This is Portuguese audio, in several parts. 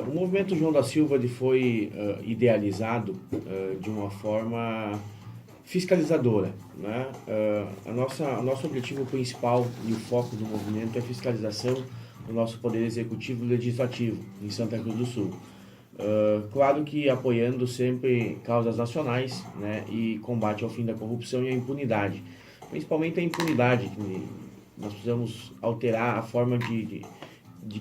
O movimento João da Silva ele foi idealizado de uma forma fiscalizadora, né? Nosso objetivo principal e o foco do movimento é a fiscalização do nosso poder executivo e legislativo em Santa Cruz do Sul. Claro que apoiando sempre causas nacionais, né, e combate ao fim da corrupção e à impunidade. Principalmente a impunidade, que nós precisamos alterar a forma de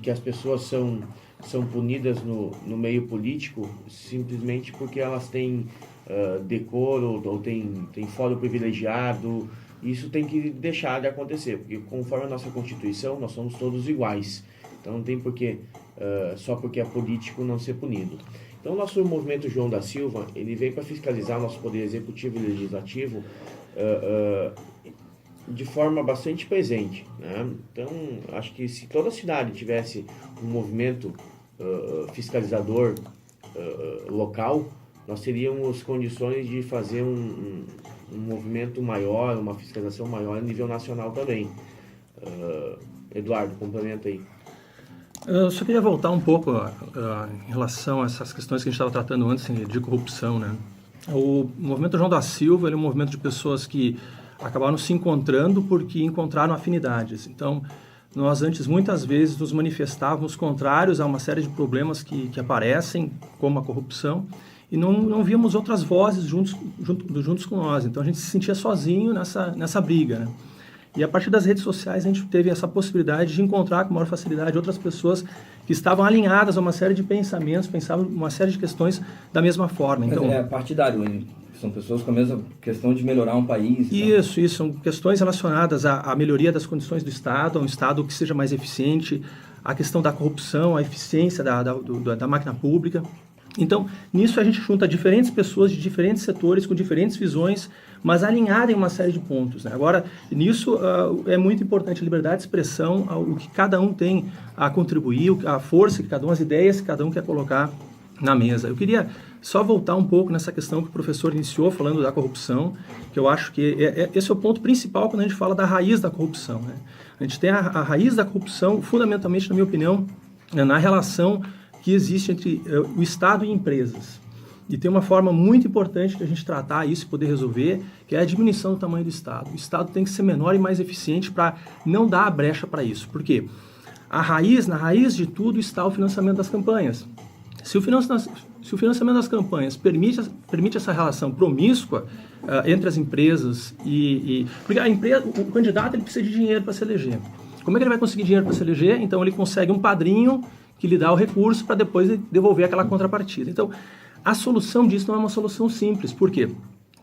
que as pessoas são punidas no meio político simplesmente porque elas têm decoro ou têm fórum privilegiado. Isso tem que deixar de acontecer, porque conforme a nossa Constituição, nós somos todos iguais. Então não tem porquê, só porque é político, não ser punido. Então o nosso movimento João da Silva, ele vem para fiscalizar o nosso poder executivo e legislativo de forma bastante presente, né? Então acho que se toda a cidade tivesse um movimento fiscalizador local, nós teríamos condições de fazer um movimento maior, uma fiscalização maior a nível nacional também. Eduardo, complementa aí. Eu só queria voltar um pouco em relação a essas questões que a gente estava tratando antes de corrupção, né? O movimento João da Silva ele é um movimento de pessoas que acabaram se encontrando porque encontraram afinidades. Então, nós antes muitas vezes nos manifestávamos contrários a uma série de problemas que aparecem, como a corrupção, e não víamos outras vozes juntos com nós. Então a gente se sentia sozinho nessa briga, né? E a partir das redes sociais a gente teve essa possibilidade de encontrar com maior facilidade outras pessoas que estavam alinhadas a uma série de pensamentos, pensavam uma série de questões da mesma forma. Então, é partidário, hein? São pessoas com a mesma questão de melhorar um país. Isso. São questões relacionadas à melhoria das condições do Estado, a um Estado que seja mais eficiente, a questão da corrupção, a eficiência da máquina pública. Então, nisso a gente junta diferentes pessoas de diferentes setores, com diferentes visões, mas alinhadas em uma série de pontos, né? Agora, nisso é muito importante a liberdade de expressão, o que cada um tem a contribuir, a força que cada um, as ideias que cada um quer colocar na mesa. Eu queria só voltar um pouco nessa questão que o professor iniciou falando da corrupção, que eu acho que esse é o ponto principal quando a gente fala da raiz da corrupção, né? A gente tem a raiz da corrupção, fundamentalmente, na minha opinião, na relação que existe entre o Estado e empresas. E tem uma forma muito importante de a gente tratar isso e poder resolver, que é a diminuição do tamanho do Estado. O Estado tem que ser menor e mais eficiente para não dar a brecha para isso. Por quê? Na raiz de tudo está o financiamento das campanhas. Se o financiamento das campanhas permite essa relação promíscua entre as empresas porque o candidato ele precisa de dinheiro para se eleger. Como é que ele vai conseguir dinheiro para se eleger? Então ele consegue um padrinho que lhe dá o recurso para depois devolver aquela contrapartida. Então, a solução disso não é uma solução simples. Por quê?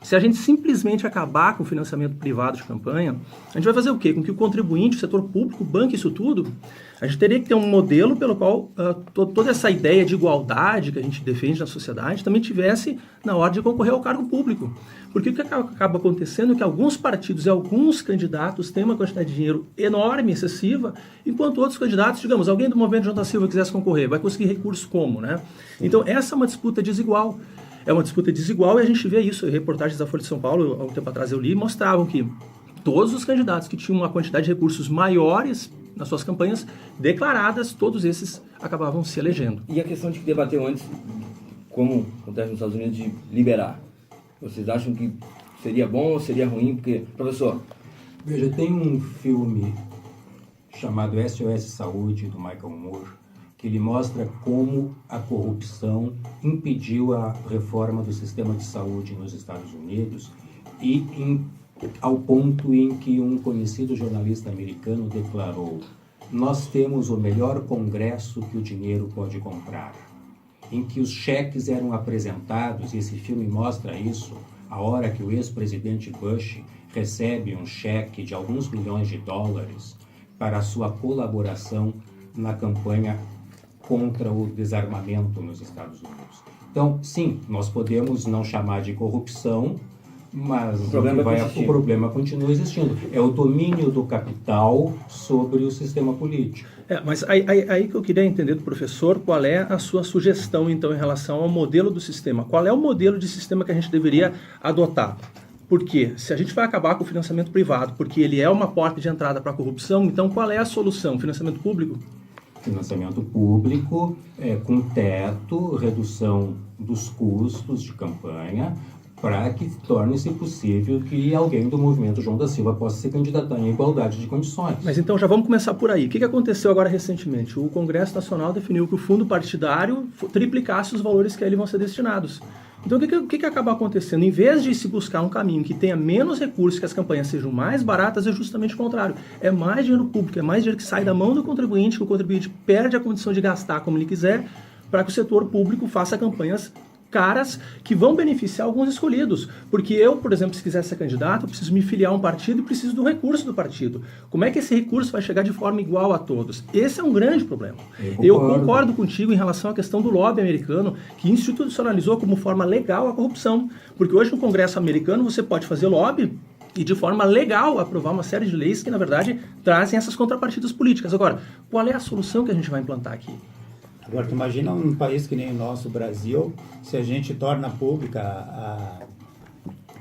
Se a gente simplesmente acabar com o financiamento privado de campanha, a gente vai fazer o quê? Com que o contribuinte, o setor público, banque isso tudo? A gente teria que ter um modelo pelo qual toda essa ideia de igualdade que a gente defende na sociedade também tivesse na hora de concorrer ao cargo público. Porque o que acaba acontecendo é que alguns partidos e alguns candidatos têm uma quantidade de dinheiro enorme, excessiva, enquanto outros candidatos, digamos, alguém do movimento João da Silva quisesse concorrer, vai conseguir recursos como, né? Então, essa é uma disputa desigual. É uma disputa desigual e a gente vê isso. Reportagens da Folha de São Paulo, há um tempo atrás eu li, mostravam que todos os candidatos que tinham uma quantidade de recursos maiores nas suas campanhas declaradas, todos esses acabavam se elegendo. E a questão de que debateu antes, como acontece nos Estados Unidos, de liberar. Vocês acham que seria bom ou seria ruim? Porque, professor... Veja, tem um filme chamado SOS Saúde, do Michael Moore, que ele mostra como a corrupção impediu a reforma do sistema de saúde nos Estados Unidos ao ponto em que um conhecido jornalista americano declarou: nós temos o melhor congresso que o dinheiro pode comprar. Em que os cheques eram apresentados, e esse filme mostra isso, a hora que o ex-presidente Bush recebe um cheque de alguns milhões de dólares para a sua colaboração na campanha contra o desarmamento nos Estados Unidos. Então, sim, nós podemos não chamar de corrupção, mas o problema continua existindo. É o domínio do capital sobre o sistema político. Mas aí que eu queria entender do professor qual é a sua sugestão, então, em relação ao modelo do sistema. Qual é o modelo de sistema que a gente deveria adotar? Porque se a gente vai acabar com o financiamento privado, porque ele é uma porta de entrada para a corrupção, então qual é a solução? Financiamento público? Financiamento público, com teto, redução dos custos de campanha, para que torne-se possível que alguém do movimento João da Silva possa se candidatar em igualdade de condições. Mas então já vamos começar por aí. O que aconteceu agora recentemente? O Congresso Nacional definiu que o fundo partidário triplicasse os valores que a ele vão ser destinados. Então o que acaba acontecendo? Em vez de se buscar um caminho que tenha menos recursos, que as campanhas sejam mais baratas, é justamente o contrário. É mais dinheiro público, é mais dinheiro que sai da mão do contribuinte, que o contribuinte perde a condição de gastar como ele quiser, para que o setor público faça campanhas caras que vão beneficiar alguns escolhidos. Porque eu, por exemplo, se quiser ser candidato, eu preciso me filiar a um partido e preciso do recurso do partido. Como é que esse recurso vai chegar de forma igual a todos? Esse é um grande problema. Eu concordo contigo em relação à questão do lobby americano, que institucionalizou como forma legal a corrupção. Porque hoje no Congresso americano você pode fazer lobby e de forma legal aprovar uma série de leis que, na verdade, trazem essas contrapartidas políticas. Agora, qual é a solução que a gente vai implantar aqui? Agora, tu imagina um país que nem o nosso, o Brasil, se a gente torna pública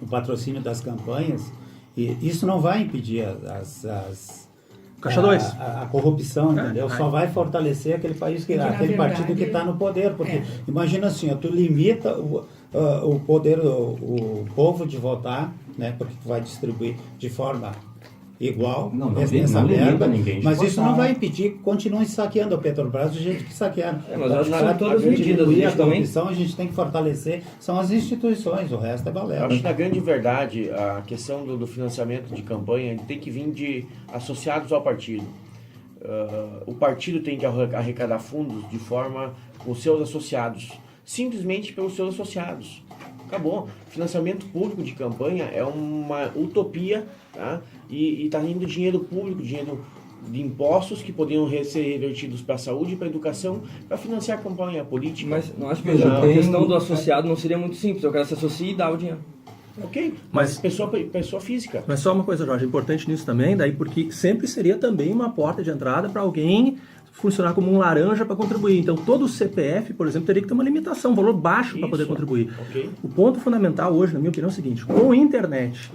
o patrocínio das campanhas, e isso não vai impedir Caixa 2. a corrupção, entendeu? Só vai fortalecer aquele país, aquele partido que está no poder, porque imagina assim, tu limita o poder, o povo de votar, né? Porque tu vai distribuir de forma igual, não limita ninguém. Mas isso não vai impedir que continuem saqueando a Petrobras do jeito que saquearam. Mas acho que Para todas as medidas a corrupção, a gente tem que fortalecer, são as instituições, o resto é balela. Acho que na grande verdade, a questão do financiamento de campanha tem que vir de associados ao partido. O partido tem que arrecadar fundos de forma com os seus associados, simplesmente pelos seus associados. Acabou. Financiamento público de campanha é uma utopia, tá? E está indo dinheiro público, dinheiro de impostos que poderiam ser revertidos para a saúde e para a educação, para financiar a campanha política. Mas não acho que a questão do associado não seria muito simples. O cara se associa e dá o dinheiro. Ok, mas pessoa física. Mas só uma coisa, Jorge, importante nisso também, daí porque sempre seria também uma porta de entrada para alguém funcionar como um laranja para contribuir. Então, todo o CPF, por exemplo, teria que ter uma limitação, um valor baixo para poder contribuir. Okay. O ponto fundamental hoje, na minha opinião, é o seguinte: com a internet,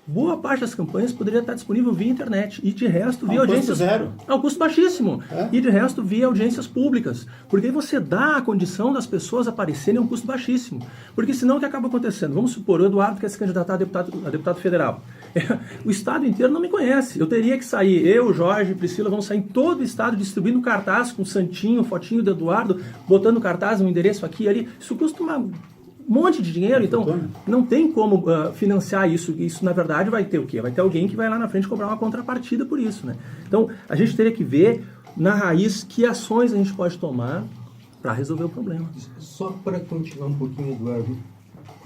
boa parte das campanhas poderia estar disponível via internet e de resto via audiências... Custo zero. Ao custo baixíssimo. E de resto via audiências públicas. Porque aí você dá a condição das pessoas aparecerem a um custo baixíssimo. Porque senão o que acaba acontecendo? Vamos supor, o Eduardo quer se candidatar a deputado federal. O estado inteiro não me conhece. Eu teria que sair, eu, Jorge, Priscila, vamos sair em todo o estado distribuindo cartaz com santinho, fotinho do Eduardo, botando cartaz, um endereço aqui e ali. Isso custa um monte de dinheiro, então não tem como financiar isso. Isso, na verdade, vai ter o quê? Vai ter alguém que vai lá na frente cobrar uma contrapartida por isso, né? Então, a gente teria que ver, na raiz, que ações a gente pode tomar para resolver o problema. Só para continuar um pouquinho, Eduardo,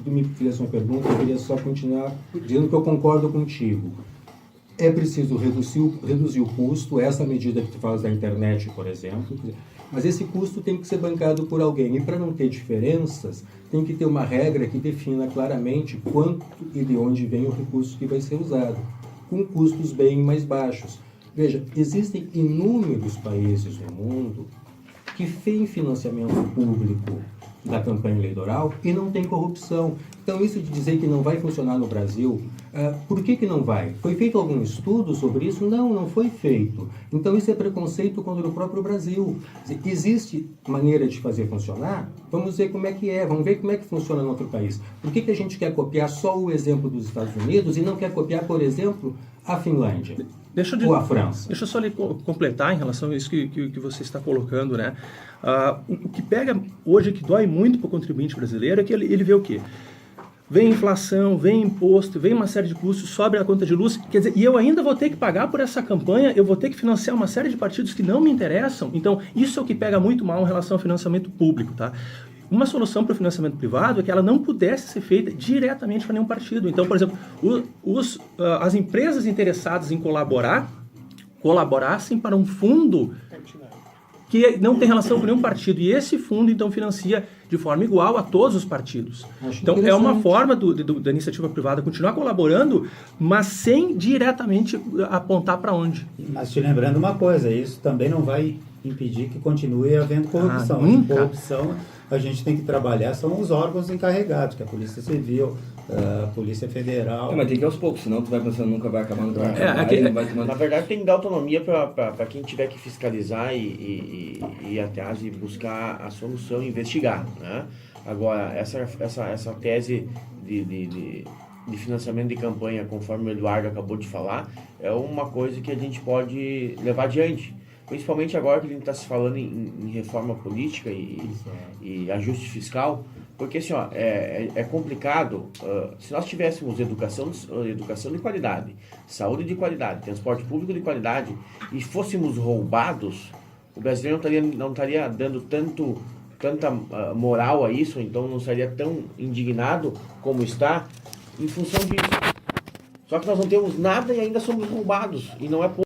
tu me fez uma pergunta, eu queria só continuar dizendo que eu concordo contigo. É preciso reduzir o custo, essa medida que tu faz da internet, por exemplo, mas esse custo tem que ser bancado por alguém. E para não ter diferenças, tem que ter uma regra que defina claramente quanto e de onde vem o recurso que vai ser usado, com custos bem mais baixos. Veja, existem inúmeros países no mundo que têm financiamento público da campanha eleitoral e não tem corrupção. Então, isso de dizer que não vai funcionar no Brasil, por que não vai? Foi feito algum estudo sobre isso? Não, não foi feito. Então, isso é preconceito contra o próprio Brasil. Existe maneira de fazer funcionar? Vamos ver como é que é, vamos ver como é que funciona no outro país. Por que a gente quer copiar só o exemplo dos Estados Unidos e não quer copiar, por exemplo, a Finlândia? Ou a França? Deixa eu só completar em relação a isso que você está colocando, né? O que pega hoje, que dói muito para o contribuinte brasileiro, é que ele vê o quê? Vem inflação, vem imposto, vem uma série de custos, sobe a conta de luz, quer dizer, e eu ainda vou ter que pagar por essa campanha, eu vou ter que financiar uma série de partidos que não me interessam. Então, isso é o que pega muito mal em relação ao financiamento público, tá? Uma solução para o financiamento privado é que ela não pudesse ser feita diretamente para nenhum partido. Então, por exemplo, as empresas interessadas em colaborassem para um fundo que não tem relação com nenhum partido. E esse fundo, então, financia de forma igual a todos os partidos. Então, é uma forma da iniciativa privada continuar colaborando, mas sem diretamente apontar para onde. Mas te lembrando uma coisa, isso também não vai impedir que continue havendo corrupção. Nunca. Corrupção a gente tem que trabalhar são os órgãos encarregados, que é a Polícia Civil, a Polícia Federal. Mas tem que ir aos poucos, senão tu vai pensando nunca vai acabar, nunca vai acabar. aqui- aí não vai tomar... Na verdade, tem que dar autonomia para quem tiver que fiscalizar e ir atrás e buscar a solução e investigar, né? Agora, essa tese de financiamento de campanha, conforme o Eduardo acabou de falar, é uma coisa que a gente pode levar adiante. Principalmente agora que a gente está se falando em reforma política e ajuste fiscal, porque assim, ó, é complicado. Se nós tivéssemos educação de qualidade, saúde de qualidade, transporte público de qualidade e fôssemos roubados, o brasileiro não estaria dando tanta moral a isso, então não estaria tão indignado como está em função disso. Só que nós não temos nada e ainda somos roubados, e não é pouco.